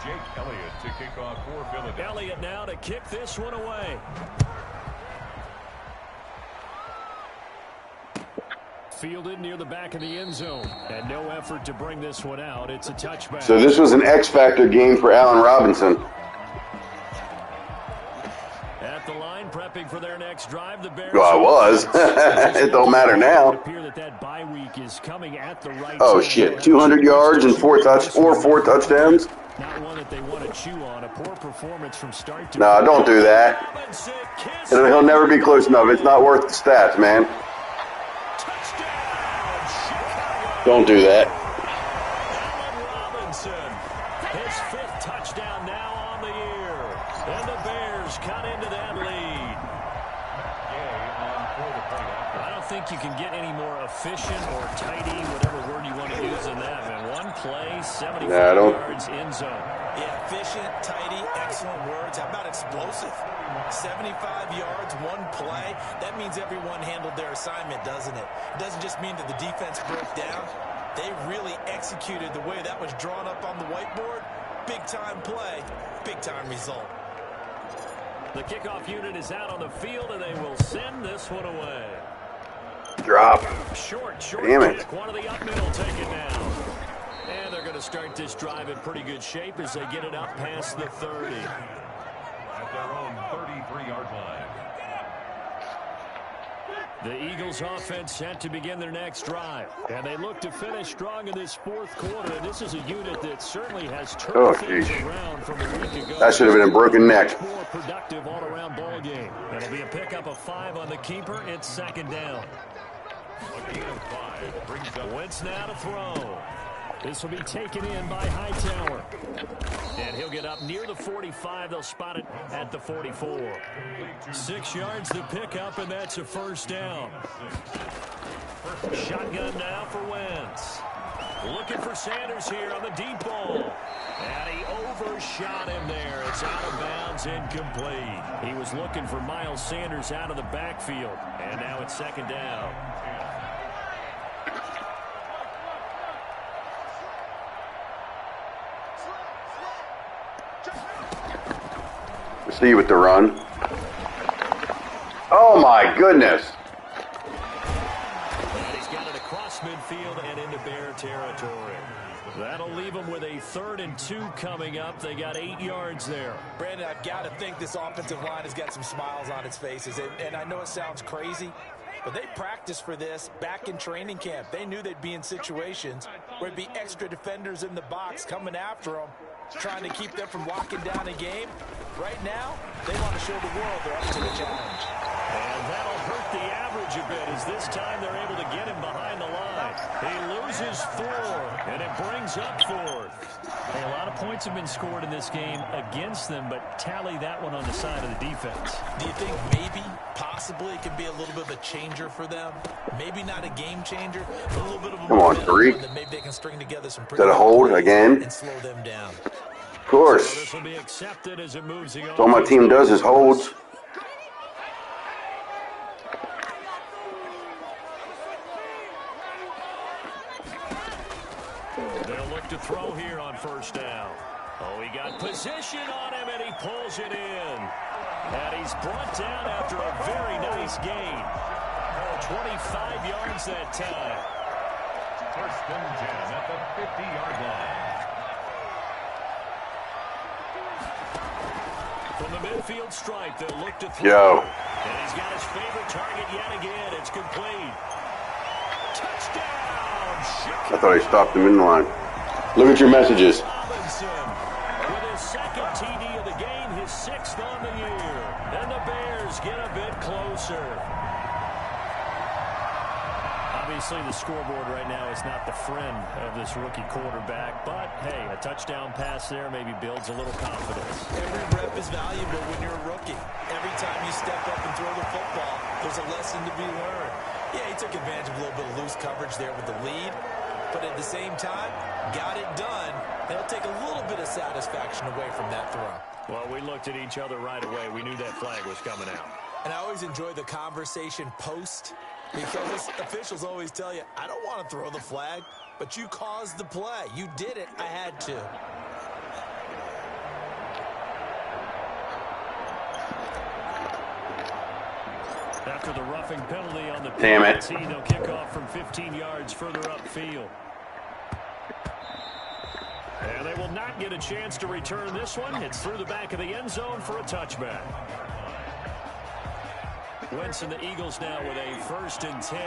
Jake Elliott to kick off for Philadelphia. Elliott now to kick this one away. Fielded near the back of the end zone. And no effort to bring this one out. It's a touchback. So this was an X-Factor game for Allen Robinson. At the line, prepping for their next drive, the Bears. Well, I was. It don't matter now. That bye week is coming at the right Oh, time. shit. 200 yards and 4 touchdowns? Not one that they want to chew on. A poor performance from start to No, don't do that. He'll never be close enough. It's not worth the stats, man. Don't do that. Allen Robinson, his 5th touchdown now on the year. And the Bears cut into that lead. I don't think you can get any more efficient or tidy, whatever word you want to use in that, man. One play, 75 yards in zone. Yeah, efficient, tidy, excellent words. How about explosive? 75 yards, one play. That means everyone handled their assignment, doesn't it? It doesn't just mean that the defense broke down. They really executed the way that was drawn up on the whiteboard. Big-time play, big-time result. The kickoff unit is out on the field, and they will send this one away. Drop. Short Damn it. kick. One of the up middle take it down. And they're going to start this drive in pretty good shape as they get it up past the 30. At their own 33-yard line. The Eagles offense set to begin their next drive. And they look to finish strong in this 4th quarter. And this is a unit that certainly has turned things around from a week ago. That should have been a broken neck. More productive all-around ball game. It'll be a pickup of 5 on the keeper. It's 2nd down. A gain of 5 brings up Wentz now to throw. This will be taken in by Hightower. And he'll get up near the 45. They'll spot it at the 44. 6 yards to pick up, and that's a 1st down. Shotgun now for Wentz. Looking for Sanders here on the deep ball. And he overshot him there. It's out of bounds, incomplete. He was looking for Miles Sanders out of the backfield. And now it's 2nd down. See you with the run. Oh, my goodness. And he's got it across midfield and into Bear territory. That'll leave them with a 3rd and 2 coming up. They got 8 yards there. Brandon, I've got to think this offensive line has got some smiles on its faces. And I know it sounds crazy, but they practiced for this back in training camp. They knew they'd be in situations where there'd be extra defenders in the box coming after them, trying to keep them from locking down a game. Right now, they want to show the world they're up to the challenge. And that'll hurt the average a bit as this time they're able to get him behind the line. He loses 4, and it brings up 4th. Hey, a lot of points have been scored in this game against them, but tally that one on the side of the defense. Do you think maybe, possibly, it could be a little bit of a changer for them? Maybe not a game changer, but a little bit of a Come on, 3. that maybe they can string together some Is that a hold again? and slow them down. Of course. So this will be accepted as it moves the That's all my team does is holds. They'll look to throw here on 1st down. Oh, he got position on him, and he pulls it in. And he's brought down after a very nice gain. 25 yards that time. 1st and 10 at the 50-yard line. From the midfield stripe, they'll look to throw. Yo. And he's got his favorite target yet again. It's complete. Touchdown! I thought he stopped him in the line. Look at your messages. Robinson with his 2nd TD of the game, his 6th on the year. And the Bears get a bit closer. Obviously, the scoreboard right now is not the friend of this rookie quarterback, but, hey, a touchdown pass there maybe builds a little confidence. Every rep is valuable when you're a rookie. Every time you step up and throw the football, there's a lesson to be learned. Yeah, he took advantage of a little bit of loose coverage there with the lead, but at the same time, got it done. They'll take a little bit of satisfaction away from that throw. Well, we looked at each other right away. We knew that flag was coming out. And I always enjoy the conversation post, because officials always tell you, I don't want to throw the flag, but you caused the play. You did it. I had to. After the roughing penalty on the penalty, they'll kick off from 15 yards further upfield. And they will not get a chance to return this one. It's through the back of the end zone for a touchback. Wentz and the Eagles now with a 1st and 10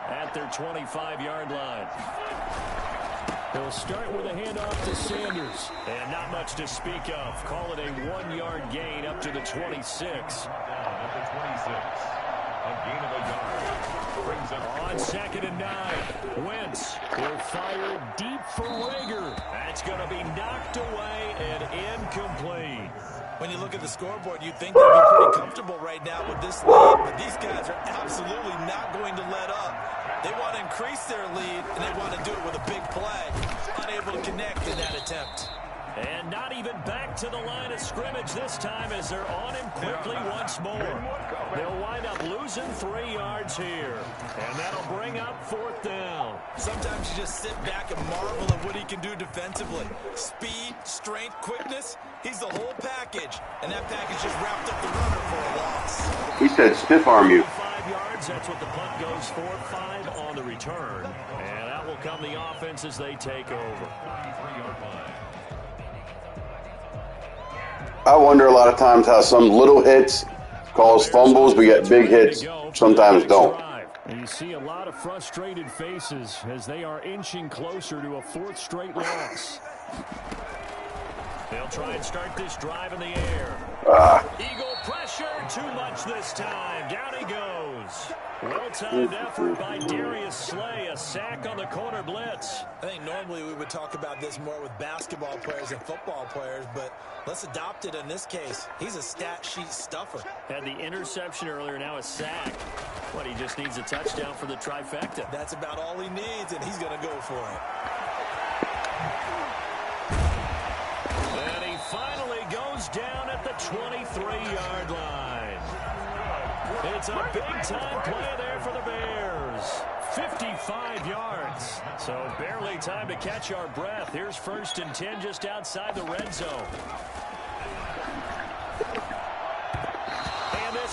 at their 25-yard line. They'll start with a handoff to Sanders. And not much to speak of. Call it a 1-yard gain up to the 26. At the 26. A gain of a yard. Brings up on 2nd and 9. Wentz will fire deep for Rager. That's going to be knocked away and incomplete. When you look at the scoreboard, you'd think they'd be pretty comfortable right now with this lead, but these guys are absolutely not going to let up. They want to increase their lead, and they want to do it with a big play. Unable to connect in that attempt. And not even back to the line of scrimmage this time as they're on him quickly once more. They'll wind up losing 3 yards here. And that'll bring up 4th down. Sometimes you just sit back and marvel at what he can do defensively. Speed, strength, quickness, he's the whole package. And that package just wrapped up the runner for a loss. He said stiff arm you. 5 yards, that's what the punt goes for. 5 on the return. And that will come the offense as they take over. I wonder a lot of times how some little hits cause fumbles. We get big hits, sometimes don't. You see a lot of frustrated faces as they are inching closer to a 4th straight loss. They'll try and start this drive in the air. Eagle pressure, too much this time. Down he goes. Well-timed effort by Darius Slay, a sack on the corner blitz. I think normally we would talk about this more with basketball players and football players, but let's adopt it in this case. He's a stat sheet stuffer. Had the interception earlier, now a sack. What, he just needs a touchdown for the trifecta. That's about all he needs, and he's going to go for it. And he finally goes down at the 23-yard line. It's a big-time play there for the Bears. 55 yards. So barely time to catch our breath. Here's 1st and 10 just outside the red zone.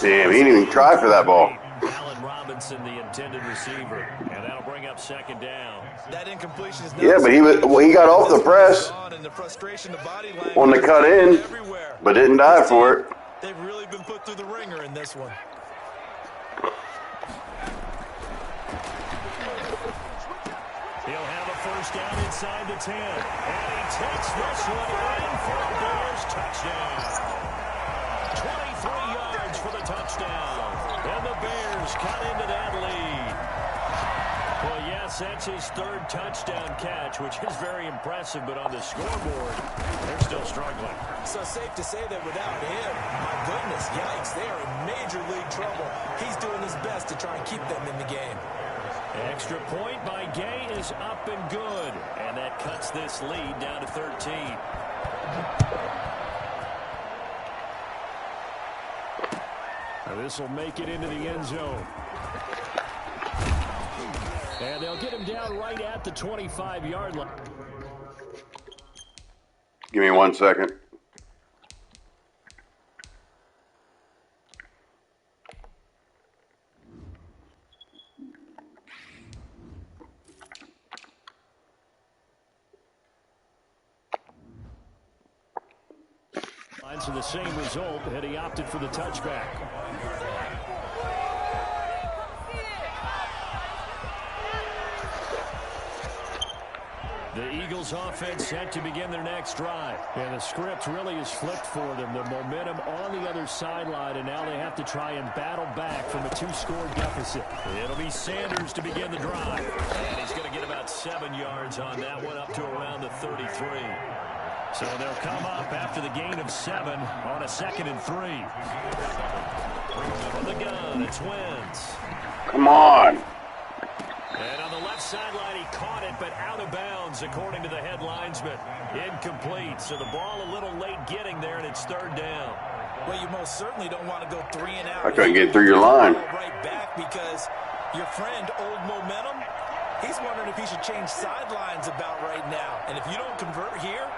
Damn, he didn't even try for that ball. Allen Robinson, the intended receiver. And that'll bring up 2nd down. That incompletion is but he got off the press on the cut in, but didn't die for it. They've really been put through the ringer in this one. He'll have a 1st down inside the 10. And he takes this one in for a Bears touchdown. 23 yards for the touchdown. And the Bears cut into that lead. Well, yes, that's his 3rd touchdown catch, which is very impressive, but on the scoreboard, they're still struggling. So safe to say that without him, my goodness, yikes, they are in major league trouble. He's doing his best to try and keep them in the game. Extra point by Gay is up and good, and that cuts this lead down to 13. Now this will make it into the end zone. And they'll get him down right at the 25-yard line. Give me 1 second. To the same result, and he opted for the touchback. The Eagles offense set to begin their next drive. And the script really is flipped for them. The momentum on the other sideline, and now they have to try and battle back from a 2-score deficit. It'll be Sanders to begin the drive. And he's going to get about 7 yards on that one, up to around the 33. So they'll come up after the gain of 7 on a 2nd and 3. From the gun, it's Wentz. Come on. And on the left sideline, he caught it, but out of bounds, according to the head linesman. Incomplete, so the ball a little late getting there, and it's 3rd down. Well, you most certainly don't want to go 3 and out. I couldn't get through your line. Right back because your friend, Old Momentum, he's wondering if he should change sidelines about right now. And if you don't convert here,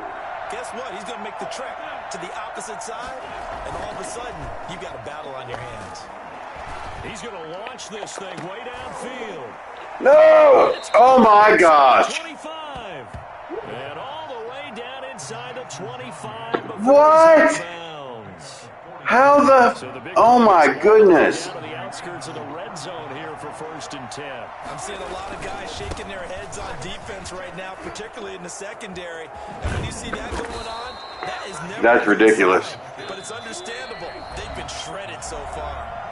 guess what? He's going to make the trek to the opposite side, and all of a sudden, you've got a battle on your hands. He's going to launch this thing way downfield. No! Oh, my gosh. 25. And all the way down inside the 25. What? How the... Oh, my goodness. Out of the outskirts of the red zone here for 1st and 10. I'm seeing a lot of guys shaking their heads on defense right now, particularly in the secondary. And when you see that going on, that is never... That's ridiculous. But it's understandable. They've been shredded so far.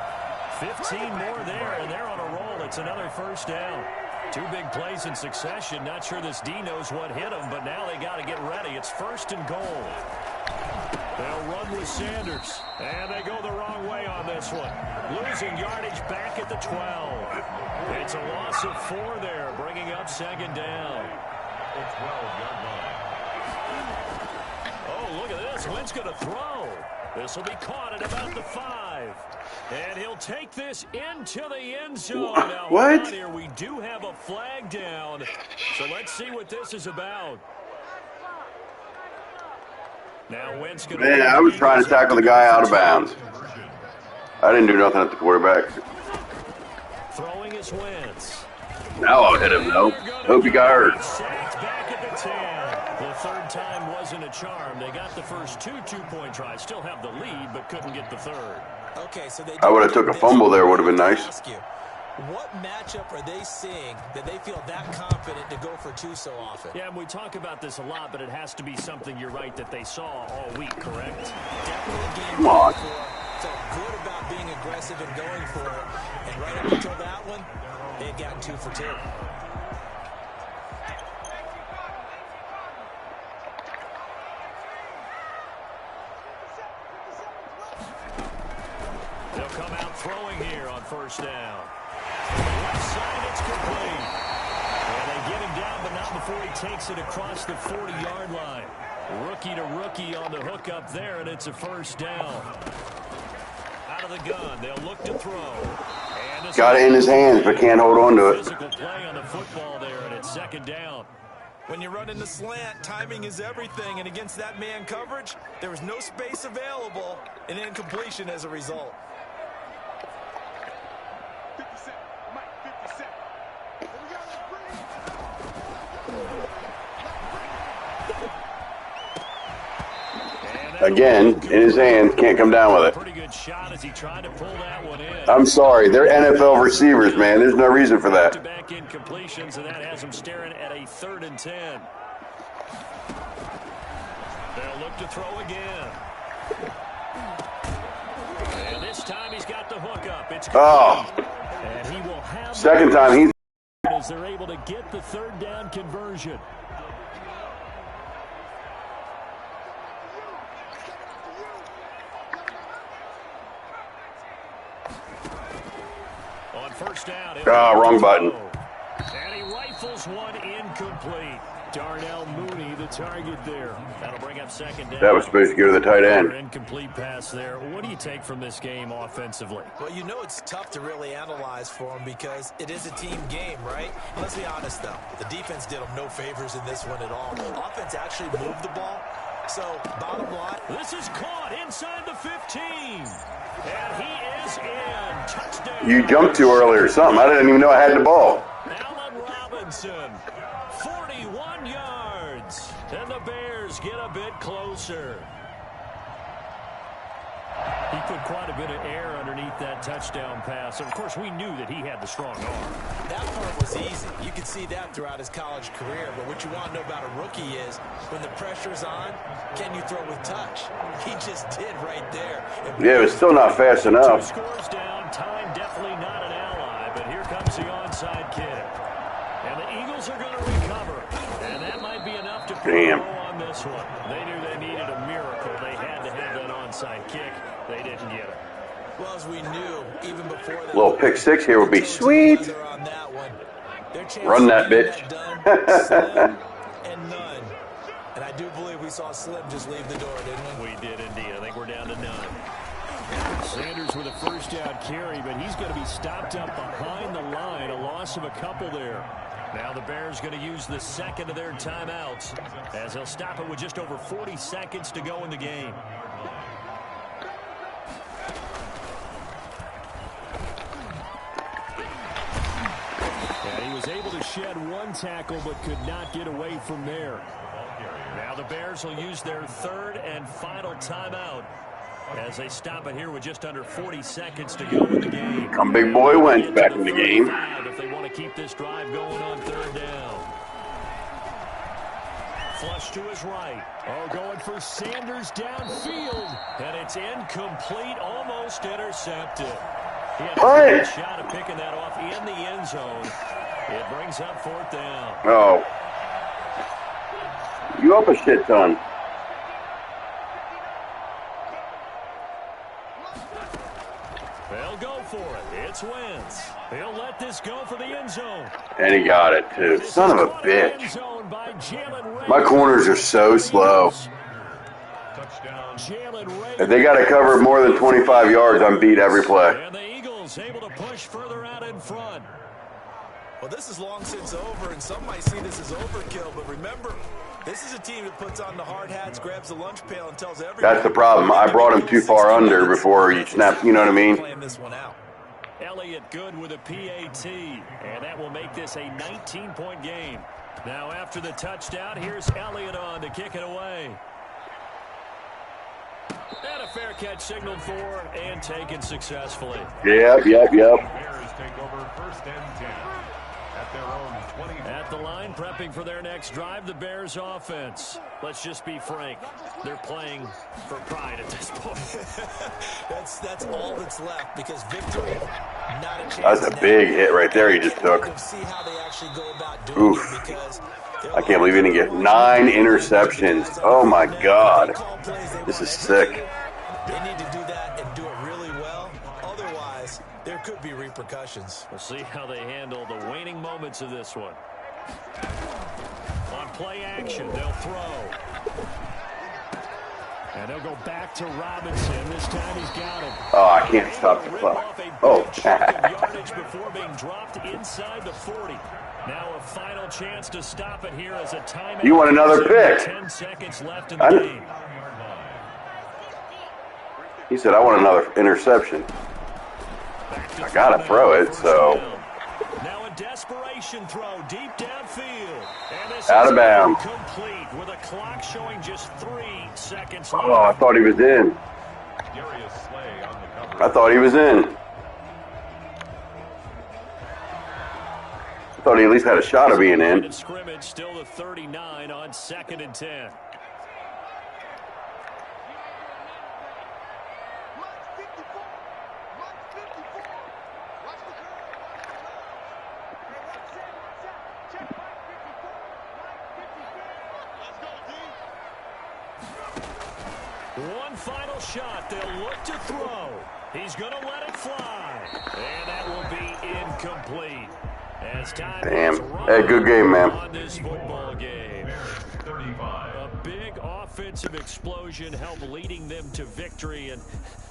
15 more there, and they're on a roll. It's another 1st down. 2 big plays in succession. Not sure this D knows what hit them, but now they got to get ready. It's 1st and goal. They'll run with Sanders, and they go the wrong way on this one. Losing yardage back at the 12. It's a loss of 4 there, bringing up 2nd down. Oh, look at this. Wentz going to throw. This will be caught at about the 5. And he'll take this into the end zone. Now, what? Here we do have a flag down. So let's see what this is about. Now Wentz going to... Man, I was trying to tackle the guy out of bounds. I didn't do nothing at the quarterback. Throwing is Wentz. Now I'll hit him, though. Hope he got hurt. Sacked back at the 10. The 3rd time wasn't a charm. They got the first 2 two-point tries. Still have the lead, but couldn't get the 3rd. Okay, so they I would have took a fumble there. Would have been nice. What matchup are they seeing that they feel that confident to go for 2 so often? Yeah, and we talk about this a lot, but it has to be something, you're right, that they saw all week, correct? Definitely a game Come on. felt good about being aggressive and going for it. And right up until that one, they had gotten 2 for 2. They'll come out throwing here on 1st down. Left side, it's complete. And they get him down, but not before he takes it across the 40-yard line. Rookie to rookie on the hook up there, and it's a 1st down. Out of the gun, they'll look to throw. Got it in his hands, but can't hold on to it. Physical play on the football there, and it's 2nd down. When you're running the slant, timing is everything, and against that man coverage, there was no space available, and incompletion as a result. Again, in his hands, can't come down with it. Pretty good shot as he tried to pull that one in. I'm sorry, they're NFL receivers, man. There's no reason for that. Back incompletions, and that has him staring at a 3rd and 10. They'll look to throw again. And this time he's got the hook up. It's complete. And he will have 2nd time he's... as they're able to get the 3rd down conversion. On 1st down. Wrong button. And he rifles one incomplete. Darnell Mooney, the target there. That'll bring up 2nd down. That was supposed to go to the tight end. Incomplete pass there. What do you take from this game offensively? Well, you know it's tough to really analyze for them because it is a team game, right? Let's be honest, though. The defense did them no favors in this one at all. Offense actually moved the ball. So, bottom line. This is caught inside the 15. And he is in. Touchdown. You jumped too early or something. I didn't even know I had the ball. Allen Robinson, 41 yards. And the Bears get a bit closer. He put quite a bit of air underneath that touchdown pass. Of course, we knew that he had the strong arm. That part was easy. You could see that throughout his college career. But what you want to know about a rookie is when the pressure's on, can you throw with touch? He just did right there. Yeah, it was still not fast enough. 2 scores down. Time definitely not an ally. But here comes the onside kick. And the Eagles are going to recover. And that might be enough to put a bow on this one. They knew they needed a miracle. They had to have that onside kick. They didn't get it. Well, as we knew, even before that, Little pick six here would be sweet. Run that bitch. Slim and none. And I do believe we saw Slim just leave the door, didn't we? We did indeed. I think we're down to none. Sanders with a first down carry, but he's going to be stopped up behind the line. A loss of a couple there. Now the Bears going to use the second of their timeouts as they'll stop it with just over 40 seconds to go in the game. He was able to shed one tackle but could not get away from there. Now the Bears will use their third and final timeout as they stop it here with just under 40 seconds to go in the game. Come big boy Wentz back in the game. If they want to keep this drive going on third down. Flush to his right. Oh, going for Sanders downfield. And it's incomplete, almost intercepted. He had a good shot of picking that off in the end zone. It brings up fourth down. Oh. You up a shit ton. They'll go for it. It's Wentz. He'll let this go for the end zone. And he got it, too. Son of a bitch. My corners are so slow. If they got to cover more than 25 yards, I'm beat every play. And the Eagles able to push further out in front. Well, this is long since over, and some might see this as overkill. But remember, this is a team that puts on the hard hats, grabs the lunch pail, and tells everyone. That's the problem. I brought him too far under before he snapped. You know what I mean? Playing this one out. Elliott good with a PAT, and that will make this a 19-point game. Now after the touchdown, here's Elliott on to kick it away. And a fair catch signaled for and taken successfully. Yep. Bears take over first and 10 at their own 20. At the line, prepping for their next drive, the Bears offense. Let's just be frank. They're playing for pride at this point. that's all that's left because victory, not a chance. That's a big hit right there he just took. See how they actually go about doing it because I can't believe he didn't get 9 interceptions. Oh, my God. This is sick. They need to do that and do it really well. Otherwise, there could be repercussions. We'll see how they handle the waning moments of this one. On play action, they'll throw. And they'll go back to Robinson. This time he's got him. Oh, I can't stop the clock. Oh, yardage before being dropped inside the 40. Now a final chance to stop it here as a timeout. You want another pick? 10 seconds left in the game. He said, I want another interception. I got to throw it, so. Now a desperation throw deep downfield. And this out of bounds. Complete with a clock showing just 3 seconds left. Oh, I thought he was in. I thought he was in. I thought he at least had a shot of being in. Scrimmage still the 39 on 2nd and 10. One final shot. They'll look to throw. He's going to let it fly. And that will be incomplete. As time damn. Hey, good game, man. On this football game. A big offensive explosion helped leading them to victory. And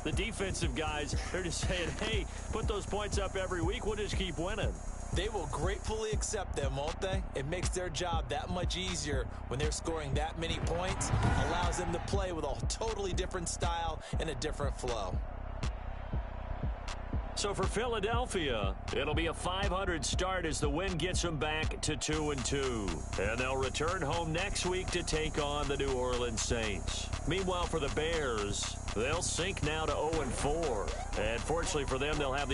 the defensive guys, they're just saying, hey, put those points up every week. We'll just keep winning. They will gratefully accept them, won't they? It makes their job that much easier when they're scoring that many points. Allows them to play with a totally different style and a different flow. So for Philadelphia, it'll be a 500 start as the win gets them back to 2-2. And they'll return home next week to take on the New Orleans Saints. Meanwhile, for the Bears, they'll sink now to 0-4. And fortunately for them, they'll have the